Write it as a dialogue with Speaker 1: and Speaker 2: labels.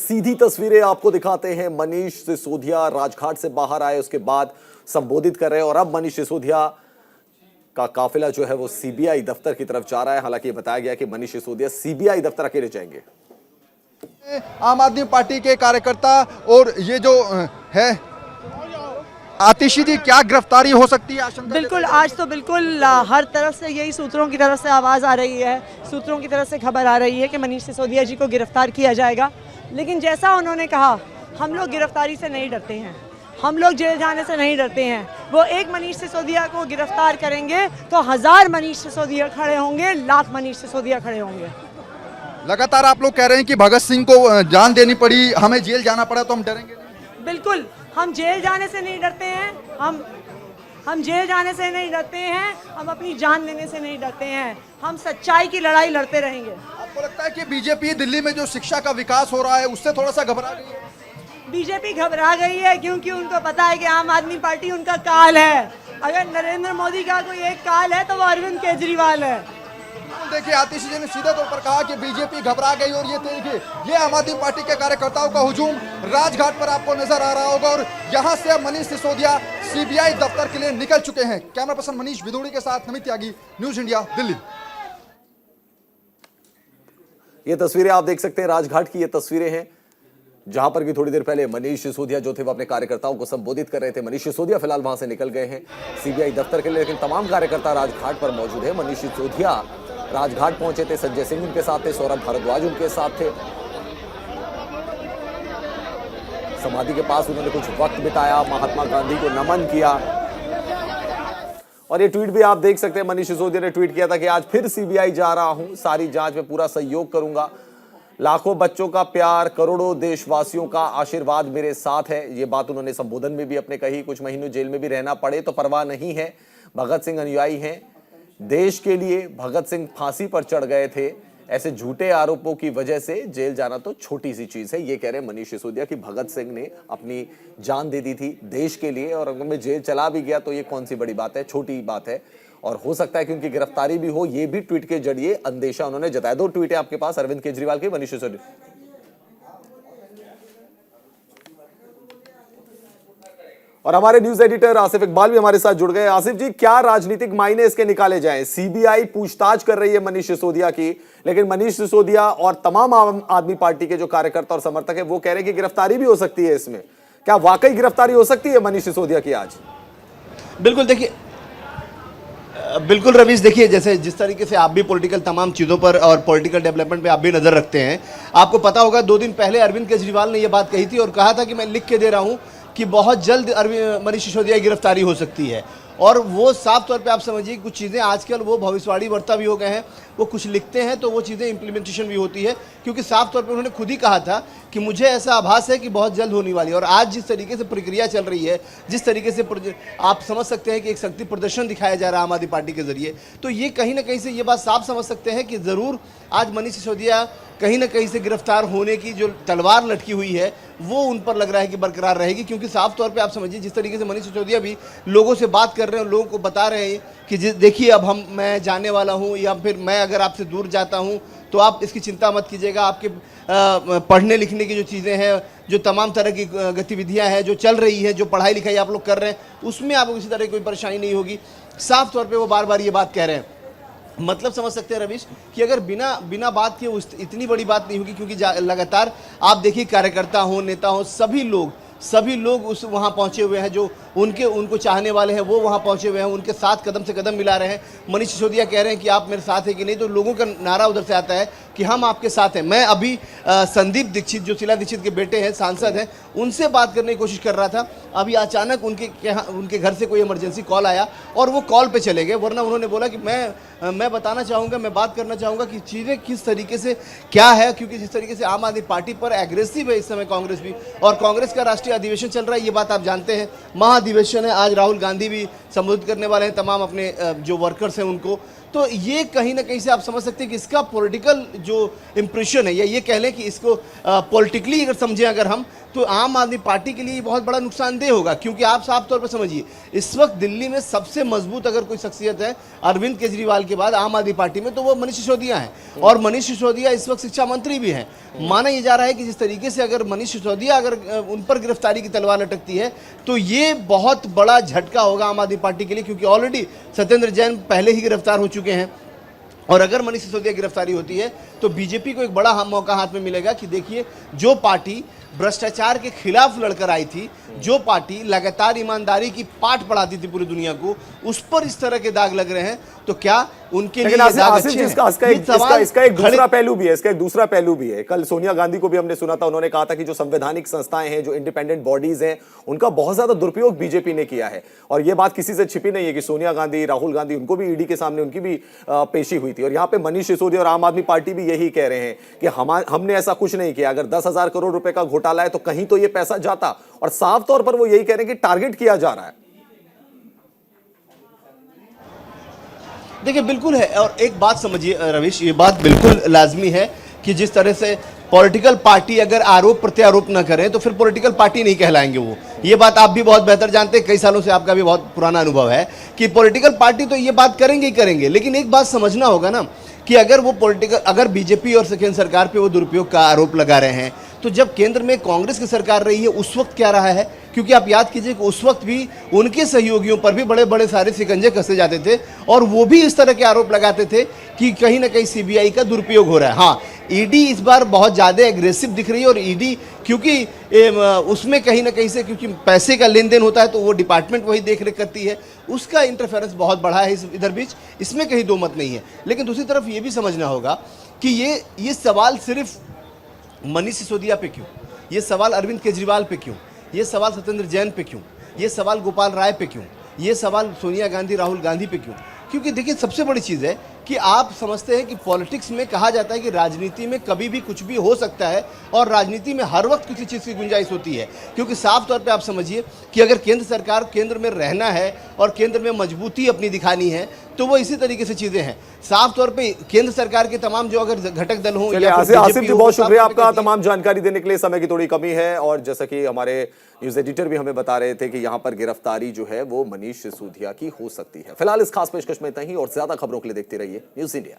Speaker 1: सीधी तस्वीरें आपको दिखाते हैं। मनीष सिसोदिया राजघाट से बाहर आए, उसके बाद संबोधित कर रहे हैं और अब मनीष सिसोदिया का काफिला जो है वो सीबीआई दफ्तर की तरफ जा रहा है। हालांकि ये बताया गया कि मनीष सिसोदिया सीबीआई दफ्तर अकेले जाएंगे।
Speaker 2: आम आदमी पार्टी के कार्यकर्ता और ये जो है आतिशी जी, क्या गिरफ्तारी हो सकती है आशंका?
Speaker 3: बिल्कुल, आज तो बिल्कुल हर तरफ से यही सूत्रों की तरफ से आवाज़ आ रही है, सूत्रों की तरफ से खबर आ रही है कि मनीष सिसोदिया जी को गिरफ्तार किया जाएगा। लेकिन जैसा उन्होंने कहा, हम लोग गिरफ्तारी से नहीं डरते हैं, हम लोग जेल जाने से नहीं डरते हैं। वो एक मनीष सिसोदिया को गिरफ्तार करेंगे तो 1000 मनीष सिसोदिया खड़े होंगे, लाख मनीष सिसोदिया खड़े होंगे।
Speaker 2: लगातार आप लोग कह रहे हैं कि भगत सिंह को जान देनी पड़ी, हमें जेल जाना पड़ा तो हम डरेंगे नहीं।
Speaker 3: बिल्कुल, हम जेल जाने से नहीं डरते हैं, हम जेल जाने से नहीं डरते हैं, हम अपनी जान देने से नहीं डरते हैं, हम सच्चाई की लड़ाई लड़ते रहेंगे।
Speaker 2: आपको लगता है कि बीजेपी दिल्ली में जो शिक्षा का विकास हो रहा है उससे थोड़ा सा घबरा गई है?
Speaker 3: बीजेपी घबरा गई है क्योंकि उनको पता है कि आम आदमी पार्टी उनका काल है। अगर नरेंद्र मोदी का कोई एक काल है तो वो अरविंद केजरीवाल है।
Speaker 2: देखिए, आतिशी जी ने सीधे तौर पर कहा कि बीजेपी घबरा गई और ये देखिए, ये आम आदमी पार्टी के कार्यकर्ताओं का हुजूम राजघाट पर आपको नजर आ रहा होगा। और यहां से अब मनीष सिसोदिया सीबीआई दफ्तर के लिए निकल चुके हैं। कैमरा पर्सन मनीष विदुड़ी के साथ नमित त्यागी, न्यूज इंडिया, दिल्ली।
Speaker 1: ये तस्वीरें आप देख सकते हैं, राजघाट की ये तस्वीरें हैं, जहां पर कि थोड़ी देर पहले मनीष सिसोदिया जो थे वो अपने कार्यकर्ताओं को संबोधित कर रहे थे। मनीष सिसोदिया फिलहाल वहां से निकल गए हैं सीबीआई दफ्तर के लिए, लेकिन तमाम कार्यकर्ता राजघाट पर मौजूद है। मनीष सिसोदिया राजघाट पहुंचे थे, संजय सिंह उनके साथ थे, सौरभ भारद्वाज उनके साथ थे। समाधि के पास उन्होंने कुछ वक्त बिताया, महात्मा गांधी को नमन किया। और ये ट्वीट भी आप देख सकते हैं, मनीष सिसोदिया ने ट्वीट किया था कि आज फिर सीबीआई जा रहा हूं, सारी जांच में पूरा सहयोग करूंगा, लाखों बच्चों का प्यार, करोड़ों देशवासियों का आशीर्वाद मेरे साथ है। ये बात उन्होंने संबोधन में भी अपने कही। कुछ महीनों जेल में भी रहना पड़े तो परवाह नहीं है, भगत सिंह अनुयायी हैं, देश के लिए भगत सिंह फांसी पर चढ़ गए थे, ऐसे झूठे आरोपों की वजह से जेल जाना तो छोटी सी चीज है। ये कह रहे हैं मनीष सिसोदिया कि भगत सिंह ने अपनी जान दे दी थी देश के लिए और अगर मैं जेल चला भी गया तो ये कौन सी बड़ी बात है, छोटी बात है। और हो सकता है क्योंकि गिरफ्तारी भी हो, ये भी ट्वीट के जरिए अंदेशा उन्होंने जताया। 2 ट्वीट है आपके पास, अरविंद केजरीवाल के, मनीष सिसोदिया। और हमारे न्यूज एडिटर आसिफ इकबाल भी हमारे साथ जुड़ गए। आसिफ जी, क्या राजनीतिक मायने इसके निकाले जाएं? सीबीआई पूछताछ कर रही है मनीष सिसोदिया की, लेकिन मनीष सिसोदिया और तमाम आम आदमी पार्टी के जो कार्यकर्ता और समर्थक है वो कह रहे हैं कि गिरफ्तारी भी हो सकती है इसमें। क्या वाकई गिरफ्तारी हो सकती है मनीष सिसोदिया की आज?
Speaker 4: बिल्कुल, देखिए, बिल्कुल रवीश, देखिए, जैसे जिस तरीके से आप भी पॉलिटिकल तमाम चीज़ों पर और पॉलिटिकल डेवलपमेंट पे आप भी नज़र रखते हैं, आपको पता होगा 2 दिन पहले अरविंद केजरीवाल ने यह बात कही थी और कहा था कि मैं लिख के दे रहा हूं कि बहुत जल्द मनीष सिसोदिया की गिरफ्तारी हो सकती है। और वो साफ तौर पे आप समझिए कुछ चीज़ें आजकल वो भविष्यवाणी वर्ता भी हो गए हैं, वो कुछ लिखते हैं तो वो चीज़ें इंप्लीमेंटेशन भी होती है, क्योंकि साफ तौर पे उन्होंने खुद ही कहा था कि मुझे ऐसा आभास है कि बहुत जल्द होने वाली है। और आज जिस तरीके से प्रक्रिया चल रही है, जिस तरीके से आप समझ सकते हैं कि एक शक्ति प्रदर्शन दिखाया जा रहा है आम आदमी पार्टी के जरिए, तो ये कहीं ना कहीं से ये बात साफ समझ सकते हैं कि ज़रूर आज मनीष सिसोदिया कहीं ना कहीं से गिरफ्तार होने की जो तलवार लटकी हुई है वो उन पर लग रहा है कि बरकरार रहेगी। क्योंकि साफ तौर पे आप समझिए जिस तरीके से मनीष सिसोदिया भी लोगों से बात कर रहे हैं, लोगों को बता रहे हैं कि देखिए अब मैं जाने वाला हूं, या फिर मैं अगर आपसे दूर जाता हूं तो आप इसकी चिंता मत कीजिएगा, आपके पढ़ने लिखने की जो चीज़ें हैं, जो तमाम तरह की गतिविधियां हैं जो चल रही है, जो पढ़ाई लिखाई आप लोग कर रहे हैं, उसमें आपको किसी तरह की कोई परेशानी नहीं होगी। साफ तौर पर वो बार बार ये बात कह रहे हैं। मतलब समझ सकते हैं रवीश कि अगर बिना बात के इतनी बड़ी बात नहीं होगी, क्योंकि लगातार आप देखिए कार्यकर्ता हो, नेता हो, सभी लोग उस वहाँ पहुँचे हुए हैं, जो उनको चाहने वाले हैं वो वहाँ पहुँचे हुए हैं, उनके साथ कदम से कदम मिला रहे हैं। मनीष सिसोदिया कह रहे हैं कि आप मेरे साथ हैं कि नहीं, तो लोगों का नारा उधर से आता है कि हम आपके साथ हैं। मैं अभी संदीप दीक्षित जो शीला दीक्षित के बेटे हैं, सांसद हैं, उनसे बात करने की कोशिश कर रहा था। अभी अचानक उनके घर से कोई इमरजेंसी कॉल आया और वो कॉल पे चले गए, वरना उन्होंने बोला कि मैं बताना चाहूँगा, मैं बात करना चाहूँगा कि चीज़ें किस तरीके से क्या है। क्योंकि जिस तरीके से आम आदमी पार्टी पर एग्रेसिव है इस समय कांग्रेस भी, और कांग्रेस का राष्ट्रीय अधिवेशन चल रहा है, ये बात आप जानते हैं, महाधिवेशन है। आज राहुल गांधी भी संबोधित करने वाले हैं तमाम अपने जो वर्कर्स हैं उनको। तो ये कहीं ना कहीं से आप समझ सकते हैं कि इसका पॉलिटिकल जो इम्प्रेशन है, या ये कह लें कि इसको पॉलिटिकली अगर समझें अगर हम, तो आम आदमी पार्टी के लिए ये बहुत बड़ा नुकसानदेह होगा, क्योंकि आप साफ तौर पर समझिए इस वक्त दिल्ली में सबसे मजबूत अगर कोई शख्सियत है अरविंद केजरीवाल के बाद आम आदमी पार्टी में, तो वो मनीष सिसोदिया हैं। और मनीष सिसोदिया इस वक्त शिक्षा मंत्री भी हैं। माना यह जा रहा है कि जिस तरीके से अगर मनीष सिसोदिया अगर उन पर गिरफ्तारी की तलवार लटकती है तो ये बहुत बड़ा झटका होगा आम आदमी पार्टी के लिए, क्योंकि ऑलरेडी सत्येंद्र जैन पहले ही गिरफ्तार हो चुके हैं। और अगर मनीष सिसोदिया गिरफ्तारी होती है तो बीजेपी को एक बड़ा मौका हाथ में मिलेगा कि देखिए, जो पार्टी भ्रष्टाचार के खिलाफ लड़कर आई थी, जो पार्टी लगातार ईमानदारी की पाठ पढ़ाती थी पूरी दुनिया को, उस पर इस तरह के दाग लग रहे हैं, तो क्या उनके लिए
Speaker 1: लेकिन
Speaker 4: दाग
Speaker 1: आसिफ
Speaker 4: अच्छे
Speaker 1: जी,
Speaker 4: हैं?
Speaker 1: इसका एक दूसरा पहलू भी है, इसका एक दूसरा पहलू भी है। कल सोनिया गांधी को भी हमने सुना था, उन्होंने कहा था कि जो संवैधानिक संस्थाएं हैं, जो इंडिपेंडेंट बॉडीज हैं, उनका बहुत ज्यादा दुरुपयोग बीजेपी ने किया है। और यह बात किसी से छिपी नहीं है कि सोनिया गांधी, राहुल गांधी, उनको भी ईडी के सामने उनकी भी पेशी हुई थी। और यहाँ पे मनीष सिसोदिया और आम आदमी पार्टी भी यही कह रहे हैं कि हमने ऐसा कुछ नहीं किया। अगर 10,000 करोड़ रुपए का घोटाला है तो कहीं तो ये पैसा जाता, और साफ तौर पर वो यही कह रहे हैं कि टारगेट किया जा रहा है।
Speaker 4: देखिए बिल्कुल है, और एक बात समझिए रवीश, ये बात बिल्कुल लाजमी है कि जिस तरह से पॉलिटिकल पार्टी अगर आरोप प्रत्यारोप ना करें तो फिर पॉलिटिकल पार्टी नहीं कहलाएंगे वो। ये बात आप भी बहुत बेहतर जानते हैं, कई सालों से आपका भी बहुत पुराना अनुभव है कि पॉलिटिकल पार्टी तो ये बात करेंगे ही करेंगे। लेकिन एक बात समझना होगा ना कि अगर बीजेपी और केंद्र सरकार पे वो दुरुपयोग का आरोप लगा रहे हैं, तो जब केंद्र में कांग्रेस की सरकार रही है उस वक्त क्या रहा है? क्योंकि आप याद कीजिए कि उस वक्त भी उनके सहयोगियों पर भी बड़े बड़े सारे शिकंजे कसे जाते थे, और वो भी इस तरह के आरोप लगाते थे कि कहीं ना कहीं सीबीआई का दुरुपयोग हो रहा है। हाँ, ईडी इस बार बहुत ज़्यादा एग्रेसिव दिख रही है, और ईडी क्योंकि उसमें कहीं ना कहीं से क्योंकि पैसे का लेन देन होता है तो वो डिपार्टमेंट वही देख रेख करती है, उसका इंटरफेरेंस बहुत बड़ा है इधर बीच, इसमें कहीं दो मत नहीं है। लेकिन दूसरी तरफ ये भी समझना होगा कि ये सवाल सिर्फ मनीष सिसोदिया पे क्यों, ये सवाल अरविंद केजरीवाल पे क्यों, ये सवाल सत्येंद्र जैन पे क्यों, ये सवाल गोपाल राय पे क्यों, ये सवाल सोनिया गांधी, राहुल गांधी पे क्यों? क्योंकि देखिए सबसे बड़ी चीज़ है कि आप समझते हैं कि पॉलिटिक्स में कहा जाता है कि राजनीति में कभी भी कुछ भी हो सकता है, और राजनीति में हर वक्त किसी चीज़ की गुंजाइश होती है। क्योंकि साफ तौर पे आप समझिए कि अगर केंद्र सरकार केंद्र में रहना है और केंद्र में मजबूती अपनी दिखानी है तो वो इसी तरीके से चीज़ें हैं। साफ तौर पे केंद्र सरकार के तमाम जो अगर घटक दल हों,
Speaker 1: आसिफ जी बहुत शुक्रिया आपका तमाम जानकारी देने के लिए। समय की थोड़ी कमी है, और जैसा कि हमारे न्यूज एडिटर भी हमें बता रहे थे कि यहाँ पर गिरफ्तारी जो है वो मनीष सिसोदिया की हो सकती है। फिलहाल इस खास पेशकश में इतना ही, और ज्यादा खबरों के लिए देखते रहिए न्यूज इंडिया।